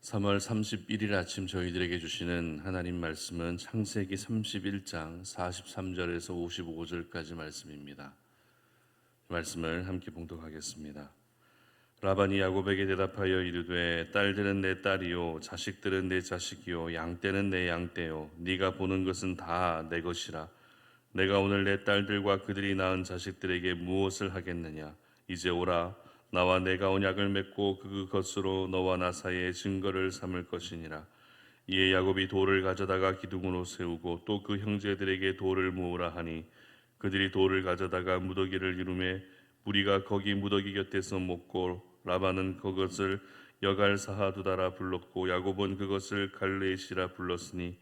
3월 31일 아침 저희들에게 주시는 하나님 말씀은 창세기 31장 43절에서 55절까지 말씀입니다. 말씀을 함께 봉독하겠습니다. 라반이 야곱에게 대답하여 이르되 딸들은 내 딸이요 자식들은 내 자식이요 양떼는 내 양떼요 네가 보는 것은 다 내 것이라. 내가 오늘 내 딸들과 그들이 낳은 자식들에게 무엇을 하겠느냐. 이제 오라. 나와 내가 언약을 맺고 그것으로 너와 나 사이에 증거를 삼을 것이니라. 이에 야곱이 돌을 가져다가 기둥으로 세우고 또 그 형제들에게 돌을 모으라 하니 그들이 돌을 가져다가 무더기를 이루매 무리가 거기 무더기 곁에서 먹고 라반은 그것을 여갈사하두다라 불렀고 야곱은 그것을 갈레시라 불렀으니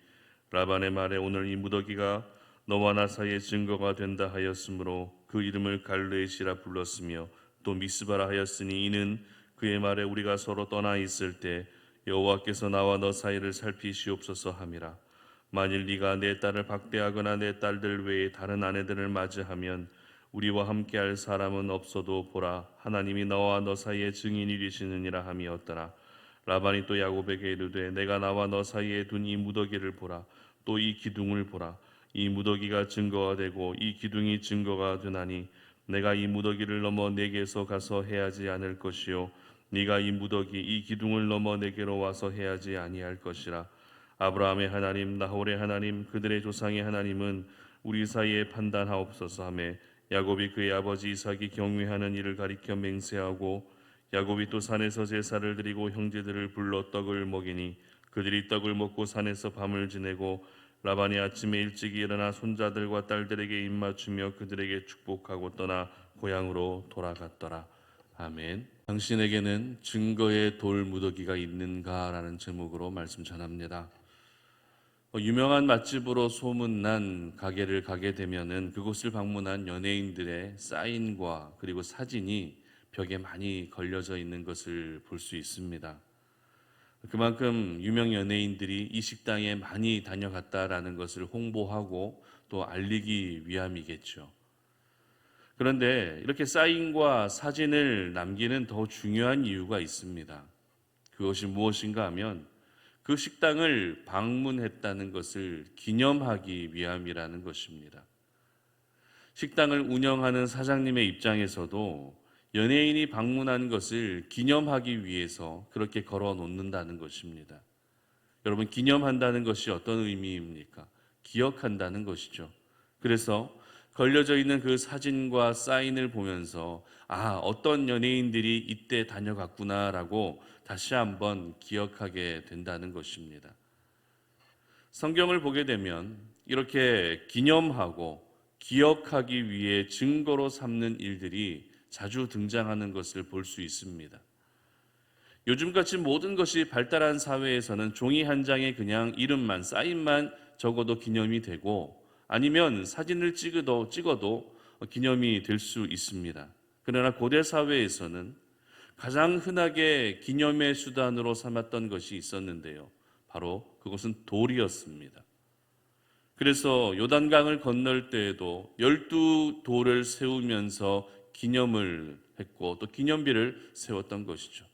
라반의 말에 오늘 이 무더기가 너와 나 사이의 증거가 된다 하였으므로 그 이름을 갈레시라 불렀으며 또 미스바라 하였으니 이는 그의 말에 우리가 서로 떠나 있을 때 여호와께서 나와 너 사이를 살피시옵소서 함이라. 만일 네가 내 딸을 박대하거나 내 딸들 외에 다른 아내들을 맞이하면 우리와 함께할 사람은 없어도 보라 하나님이 너와 너 사이에 증인이 되시느니라 함이었더라. 라반이 또 야곱에게 이르되 내가 나와 너 사이에 둔 이 무더기를 보라. 또 이 기둥을 보라. 이 무더기가 증거가 되고 이 기둥이 증거가 되나니 내가 이 무더기를 넘어 내게서 가서 해하지 않을 것이요 네가 이 무더기 이 기둥을 넘어 내게로 와서 해하지 아니할 것이라. 아브라함의 하나님 나홀의 하나님 그들의 조상의 하나님은 우리 사이에 판단하옵소서 하매 야곱이 그의 아버지 이삭이 경외하는 일을 가리켜 맹세하고 야곱이 또 산에서 제사를 드리고 형제들을 불러 떡을 먹이니 그들이 떡을 먹고 산에서 밤을 지내고 라반이 아침에 일찍 일어나 손자들과 딸들에게 입맞추며 그들에게 축복하고 떠나 고향으로 돌아갔더라. 아멘. 당신에게는 증거의 돌 무더기가 있는가라는 제목으로 말씀 전합니다. 유명한 맛집으로 소문난 가게를 가게 되면은 그곳을 방문한 연예인들의 사인과 그리고 사진이 벽에 많이 걸려져 있는 것을 볼 수 있습니다. 그만큼 유명 연예인들이 이 식당에 많이 다녀갔다라는 것을 홍보하고 또 알리기 위함이겠죠. 그런데 이렇게 사인과 사진을 남기는 더 중요한 이유가 있습니다. 그것이 무엇인가 하면 그 식당을 방문했다는 것을 기념하기 위함이라는 것입니다. 식당을 운영하는 사장님의 입장에서도 연예인이 방문한 것을 기념하기 위해서 그렇게 걸어 놓는다는 것입니다. 여러분, 기념한다는 것이 어떤 의미입니까? 기억한다는 것이죠. 그래서 걸려져 있는 그 사진과 사인을 보면서 어떤 연예인들이 이때 다녀갔구나라고 다시 한번 기억하게 된다는 것입니다. 성경을 보게 되면 이렇게 기념하고 기억하기 위해 증거로 삼는 일들이 자주 등장하는 것을 볼 수 있습니다. 요즘같이 모든 것이 발달한 사회에서는 종이 한 장에 그냥 이름만, 사인만 적어도 기념이 되고 아니면 사진을 찍어도 기념이 될 수 있습니다. 그러나 고대 사회에서는 가장 흔하게 기념의 수단으로 삼았던 것이 있었는데요. 바로 그것은 돌이었습니다. 그래서 요단강을 건널 때에도 12돌을 세우면서 기념을 했고 또 기념비를 세웠던 것이죠.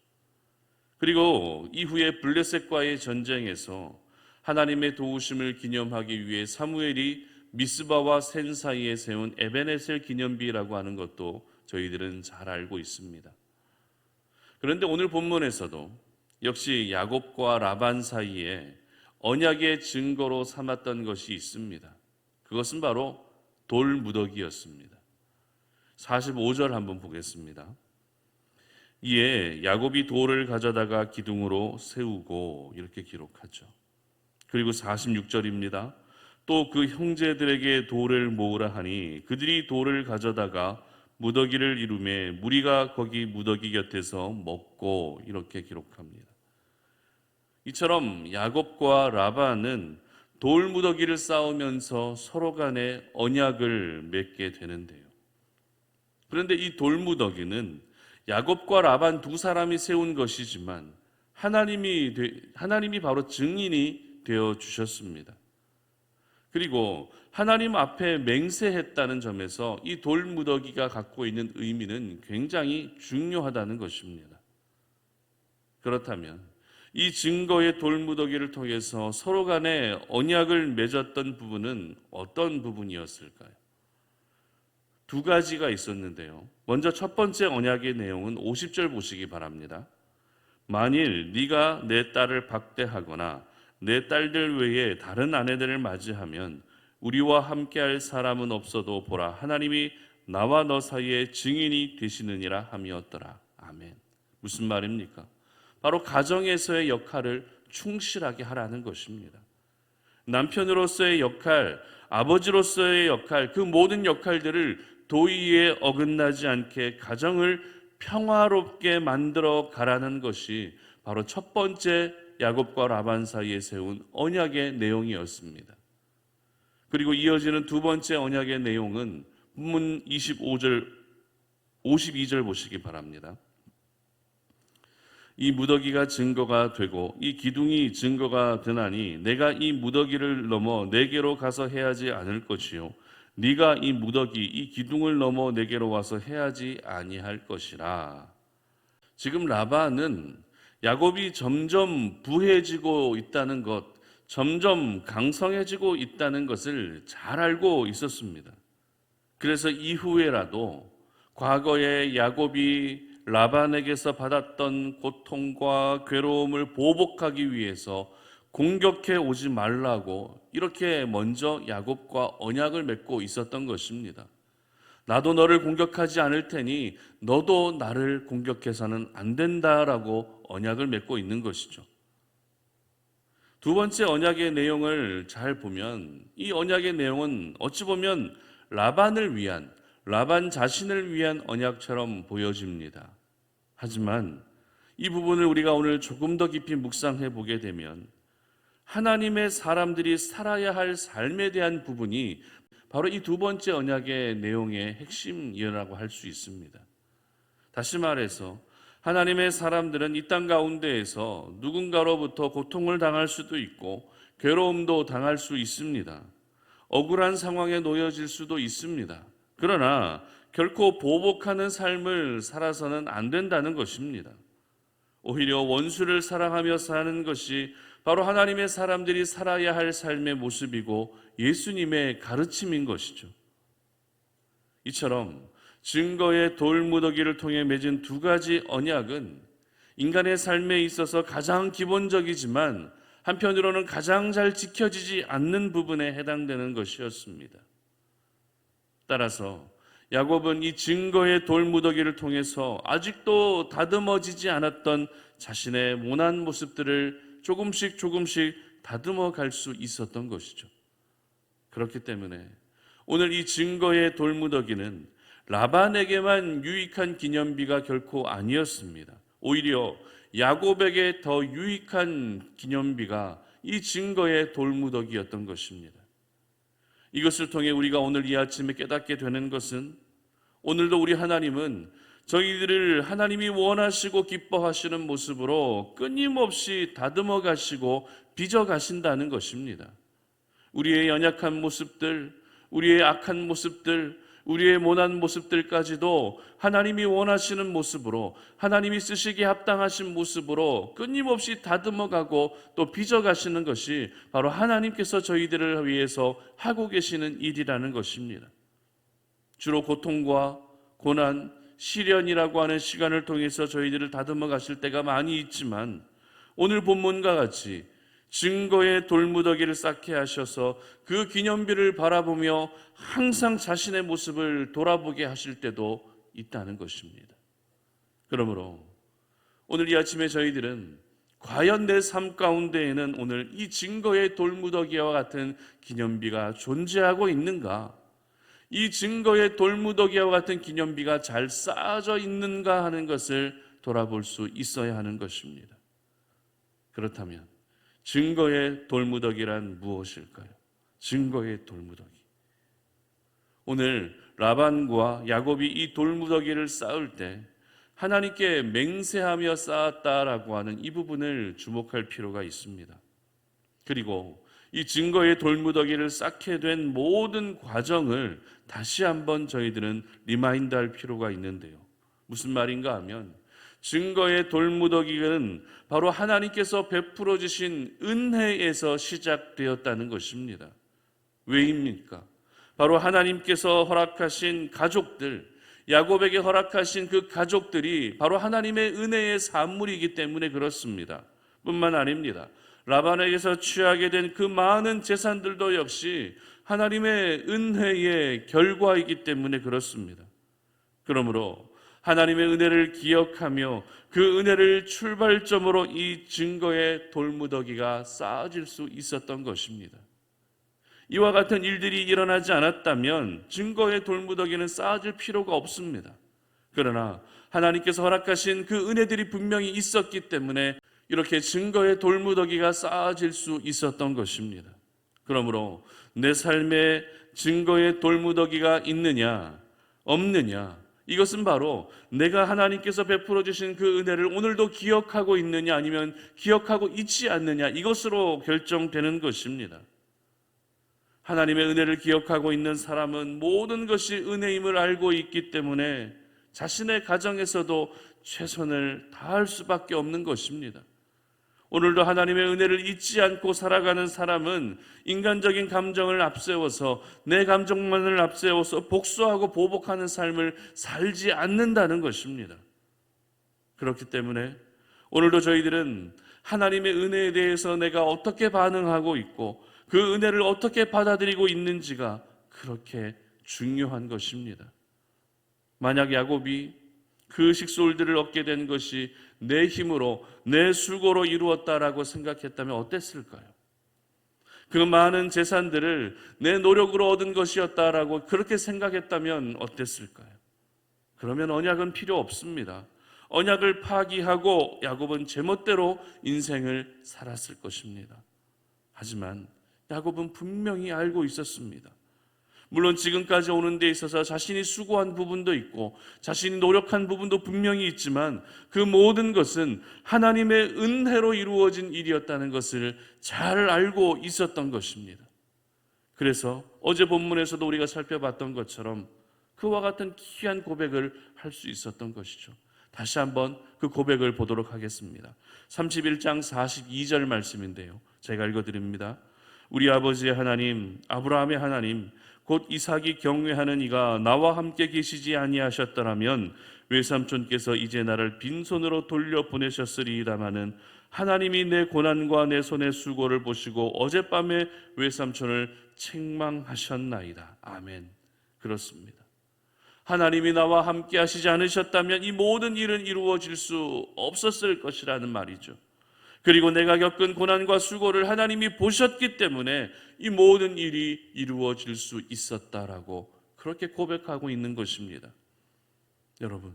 그리고 이후에 블레셋과의 전쟁에서 하나님의 도우심을 기념하기 위해 사무엘이 미스바와 센 사이에 세운 에베네셀 기념비라고 하는 것도 저희들은 잘 알고 있습니다. 그런데 오늘 본문에서도 역시 야곱과 라반 사이에 언약의 증거로 삼았던 것이 있습니다. 그것은 바로 돌무더기였습니다. 45절 한번 보겠습니다. 이에 야곱이 돌을 가져다가 기둥으로 세우고 이렇게 기록하죠. 그리고 46절입니다. 또 그 형제들에게 돌을 모으라 하니 그들이 돌을 가져다가 무더기를 이루매 무리가 거기 무더기 곁에서 먹고 이렇게 기록합니다. 이처럼 야곱과 라반은 돌 무더기를 쌓으면서 서로 간에 언약을 맺게 되는데요. 그런데 이 돌 무더기는 야곱과 라반 두 사람이 세운 것이지만 하나님이 바로 증인이 되어 주셨습니다. 그리고 하나님 앞에 맹세했다는 점에서 이 돌무더기가 갖고 있는 의미는 굉장히 중요하다는 것입니다. 그렇다면 이 증거의 돌무더기를 통해서 서로 간에 언약을 맺었던 부분은 어떤 부분이었을까요? 두 가지가 있었는데요. 먼저 첫 번째 언약의 내용은 50절 보시기 바랍니다. 만일 네가 내 딸을 박대하거나 내 딸들 외에 다른 아내들을 맞이하면 우리와 함께할 사람은 없어도 보라, 하나님이 나와 너 사이에 증인이 되시느니라 함이었더라. 아멘. 무슨 말입니까? 바로 가정에서의 역할을 충실하게 하라는 것입니다. 남편으로서의 역할, 아버지로서의 역할, 그 모든 역할들을 도의에 어긋나지 않게 가정을 평화롭게 만들어 가라는 것이 바로 첫 번째 야곱과 라반 사이에 세운 언약의 내용이었습니다. 그리고 이어지는 두 번째 언약의 내용은 본문 52절 보시기 바랍니다. 이 무더기가 증거가 되고 이 기둥이 증거가 되나니 내가 이 무더기를 넘어 내게로 가서 해하지 않을 것이요 네가 이 무더기 이 기둥을 넘어 내게로 와서 해하지 아니할 것이라. 지금 라반은 야곱이 점점 부해지고 있다는 것, 점점 강성해지고 있다는 것을 잘 알고 있었습니다. 그래서 이후에라도 과거에 야곱이 라반에게서 받았던 고통과 괴로움을 보복하기 위해서 공격해 오지 말라고 이렇게 먼저 야곱과 언약을 맺고 있었던 것입니다. 나도 너를 공격하지 않을 테니 너도 나를 공격해서는 안 된다라고 언약을 맺고 있는 것이죠. 두 번째 언약의 내용을 잘 보면 이 언약의 내용은 어찌 보면 라반을 위한, 라반 자신을 위한 언약처럼 보여집니다. 하지만 이 부분을 우리가 오늘 조금 더 깊이 묵상해 보게 되면 하나님의 사람들이 살아야 할 삶에 대한 부분이 바로 이 두 번째 언약의 내용의 핵심이라고 할 수 있습니다. 다시 말해서 하나님의 사람들은 이 땅 가운데에서 누군가로부터 고통을 당할 수도 있고 괴로움도 당할 수 있습니다. 억울한 상황에 놓여질 수도 있습니다. 그러나 결코 보복하는 삶을 살아서는 안 된다는 것입니다. 오히려 원수를 사랑하며 사는 것이 바로 하나님의 사람들이 살아야 할 삶의 모습이고 예수님의 가르침인 것이죠. 이처럼 증거의 돌무더기를 통해 맺은 두 가지 언약은 인간의 삶에 있어서 가장 기본적이지만 한편으로는 가장 잘 지켜지지 않는 부분에 해당되는 것이었습니다. 따라서 야곱은 이 증거의 돌무더기를 통해서 아직도 다듬어지지 않았던 자신의 모난 모습들을 조금씩 다듬어 갈 수 있었던 것이죠. 그렇기 때문에 오늘 이 증거의 돌무더기는 라반에게만 유익한 기념비가 결코 아니었습니다. 오히려 야곱에게 더 유익한 기념비가 이 증거의 돌무더기였던 것입니다. 이것을 통해 우리가 오늘 이 아침에 깨닫게 되는 것은 오늘도 우리 하나님은 저희들을 하나님이 원하시고 기뻐하시는 모습으로 끊임없이 다듬어 가시고 빚어 가신다는 것입니다. 우리의 연약한 모습들, 우리의 악한 모습들, 우리의 모난 모습들까지도 하나님이 원하시는 모습으로, 하나님이 쓰시기에 합당하신 모습으로 끊임없이 다듬어가고 또 빚어가시는 것이 바로 하나님께서 저희들을 위해서 하고 계시는 일이라는 것입니다. 주로 고통과 고난, 시련이라고 하는 시간을 통해서 저희들을 다듬어 가실 때가 많이 있지만 오늘 본문과 같이 증거의 돌무더기를 쌓게 하셔서 그 기념비를 바라보며 항상 자신의 모습을 돌아보게 하실 때도 있다는 것입니다. 그러므로 오늘 이 아침에 저희들은 과연 내 삶 가운데에는 오늘 이 증거의 돌무더기와 같은 기념비가 존재하고 있는가? 이 증거의 돌무더기와 같은 기념비가 잘 쌓아져 있는가 하는 것을 돌아볼 수 있어야 하는 것입니다. 그렇다면 증거의 돌무더기란 무엇일까요? 증거의 돌무더기. 오늘 라반과 야곱이 이 돌무더기를 쌓을 때 하나님께 맹세하며 쌓았다라고 하는 이 부분을 주목할 필요가 있습니다. 그리고 이 증거의 돌무더기를 쌓게 된 모든 과정을 다시 한번 저희들은 리마인드할 필요가 있는데요. 무슨 말인가 하면 증거의 돌무더기는 바로 하나님께서 베풀어 주신 은혜에서 시작되었다는 것입니다. 왜입니까? 바로 하나님께서 허락하신 가족들, 야곱에게 허락하신 그 가족들이 바로 하나님의 은혜의 산물이기 때문에 그렇습니다. 뿐만 아닙니다. 라반에게서 취하게 된 그 많은 재산들도 역시 하나님의 은혜의 결과이기 때문에 그렇습니다. 그러므로 하나님의 은혜를 기억하며 그 은혜를 출발점으로 이 증거의 돌무더기가 쌓아질 수 있었던 것입니다. 이와 같은 일들이 일어나지 않았다면 증거의 돌무더기는 쌓아질 필요가 없습니다. 그러나 하나님께서 허락하신 그 은혜들이 분명히 있었기 때문에 이렇게 증거의 돌무더기가 쌓아질 수 있었던 것입니다. 그러므로 내 삶에 증거의 돌무더기가 있느냐 없느냐, 이것은 바로 내가 하나님께서 베풀어 주신 그 은혜를 오늘도 기억하고 있느냐 아니면 기억하고 있지 않느냐, 이것으로 결정되는 것입니다. 하나님의 은혜를 기억하고 있는 사람은 모든 것이 은혜임을 알고 있기 때문에 자신의 가정에서도 최선을 다할 수밖에 없는 것입니다. 오늘도 하나님의 은혜를 잊지 않고 살아가는 사람은 인간적인 감정을 앞세워서 내 감정만을 앞세워서 복수하고 보복하는 삶을 살지 않는다는 것입니다. 그렇기 때문에 오늘도 저희들은 하나님의 은혜에 대해서 내가 어떻게 반응하고 있고 그 은혜를 어떻게 받아들이고 있는지가 그렇게 중요한 것입니다. 만약 야곱이 그 식솔들을 얻게 된 것이 내 힘으로 내 수고로 이루었다라고 생각했다면 어땠을까요? 그 많은 재산들을 내 노력으로 얻은 것이었다라고 그렇게 생각했다면 어땠을까요? 그러면 언약은 필요 없습니다. 언약을 파기하고 야곱은 제멋대로 인생을 살았을 것입니다. 하지만 야곱은 분명히 알고 있었습니다. 물론 지금까지 오는 데 있어서 자신이 수고한 부분도 있고 자신이 노력한 부분도 분명히 있지만 그 모든 것은 하나님의 은혜로 이루어진 일이었다는 것을 잘 알고 있었던 것입니다. 그래서 어제 본문에서도 우리가 살펴봤던 것처럼 그와 같은 귀한 고백을 할 수 있었던 것이죠. 다시 한번 그 고백을 보도록 하겠습니다. 31장 42절 말씀인데요, 제가 읽어드립니다. 우리 아버지의 하나님, 아브라함의 하나님, 곧 이삭이 경외하는 이가 나와 함께 계시지 아니하셨더라면 외삼촌께서 이제 나를 빈손으로 돌려보내셨으리이다마는 하나님이 내 고난과 내 손의 수고를 보시고 어젯밤에 외삼촌을 책망하셨나이다. 아멘. 그렇습니다. 하나님이 나와 함께 하시지 않으셨다면 이 모든 일은 이루어질 수 없었을 것이라는 말이죠. 그리고 내가 겪은 고난과 수고를 하나님이 보셨기 때문에 이 모든 일이 이루어질 수 있었다라고 그렇게 고백하고 있는 것입니다. 여러분,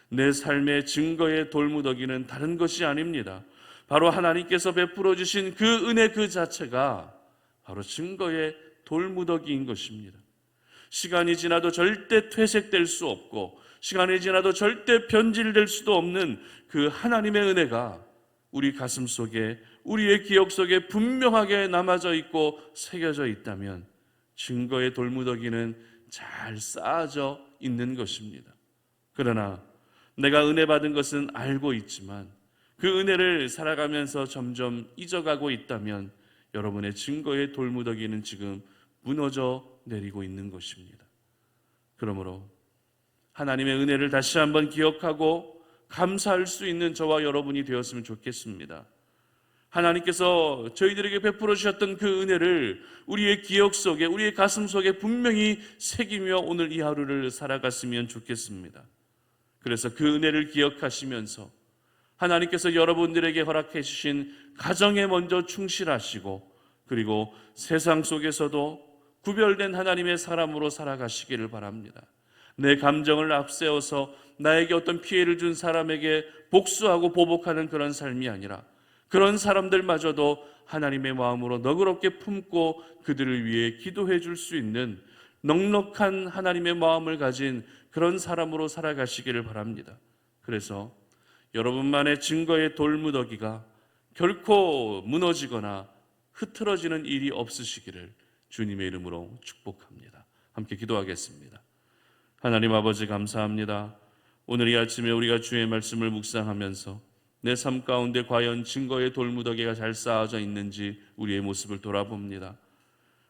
내 삶의 증거의 돌무더기는 다른 것이 아닙니다. 바로 하나님께서 베풀어 주신 그 은혜 그 자체가 바로 증거의 돌무더기인 것입니다. 시간이 지나도 절대 퇴색될 수 없고 시간이 지나도 절대 변질될 수도 없는 그 하나님의 은혜가 우리 가슴 속에, 우리의 기억 속에 분명하게 남아져 있고 새겨져 있다면 증거의 돌무더기는 잘 쌓아져 있는 것입니다. 그러나 내가 은혜 받은 것은 알고 있지만 그 은혜를 살아가면서 점점 잊어가고 있다면 여러분의 증거의 돌무더기는 지금 무너져 내리고 있는 것입니다. 그러므로 하나님의 은혜를 다시 한번 기억하고 감사할 수 있는 저와 여러분이 되었으면 좋겠습니다. 하나님께서 저희들에게 베풀어 주셨던 그 은혜를 우리의 기억 속에, 우리의 가슴 속에 분명히 새기며 오늘 이 하루를 살아갔으면 좋겠습니다. 그래서 그 은혜를 기억하시면서 하나님께서 여러분들에게 허락해 주신 가정에 먼저 충실하시고 그리고 세상 속에서도 구별된 하나님의 사람으로 살아가시기를 바랍니다. 내 감정을 앞세워서 나에게 어떤 피해를 준 사람에게 복수하고 보복하는 그런 삶이 아니라 그런 사람들마저도 하나님의 마음으로 너그럽게 품고 그들을 위해 기도해 줄 수 있는 넉넉한 하나님의 마음을 가진 그런 사람으로 살아가시기를 바랍니다. 그래서 여러분만의 증거의 돌무더기가 결코 무너지거나 흐트러지는 일이 없으시기를 주님의 이름으로 축복합니다. 함께 기도하겠습니다. 하나님 아버지 감사합니다. 오늘 이 아침에 우리가 주의 말씀을 묵상하면서 내 삶 가운데 과연 증거의 돌무더기가 잘 쌓아져 있는지 우리의 모습을 돌아봅니다.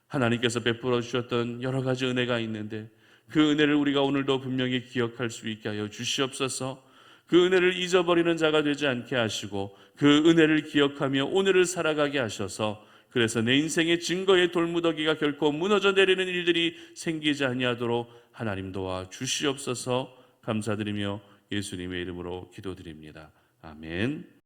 하나님께서 베풀어 주셨던 여러 가지 은혜가 있는데 그 은혜를 우리가 오늘도 분명히 기억할 수 있게 하여 주시옵소서. 그 은혜를 잊어버리는 자가 되지 않게 하시고 그 은혜를 기억하며 오늘을 살아가게 하셔서 그래서 내 인생의 증거의 돌무더기가 결코 무너져 내리는 일들이 생기지 아니하도록 하나님 도와 주시옵소서. 감사드리며 예수님의 이름으로 기도드립니다. 아멘.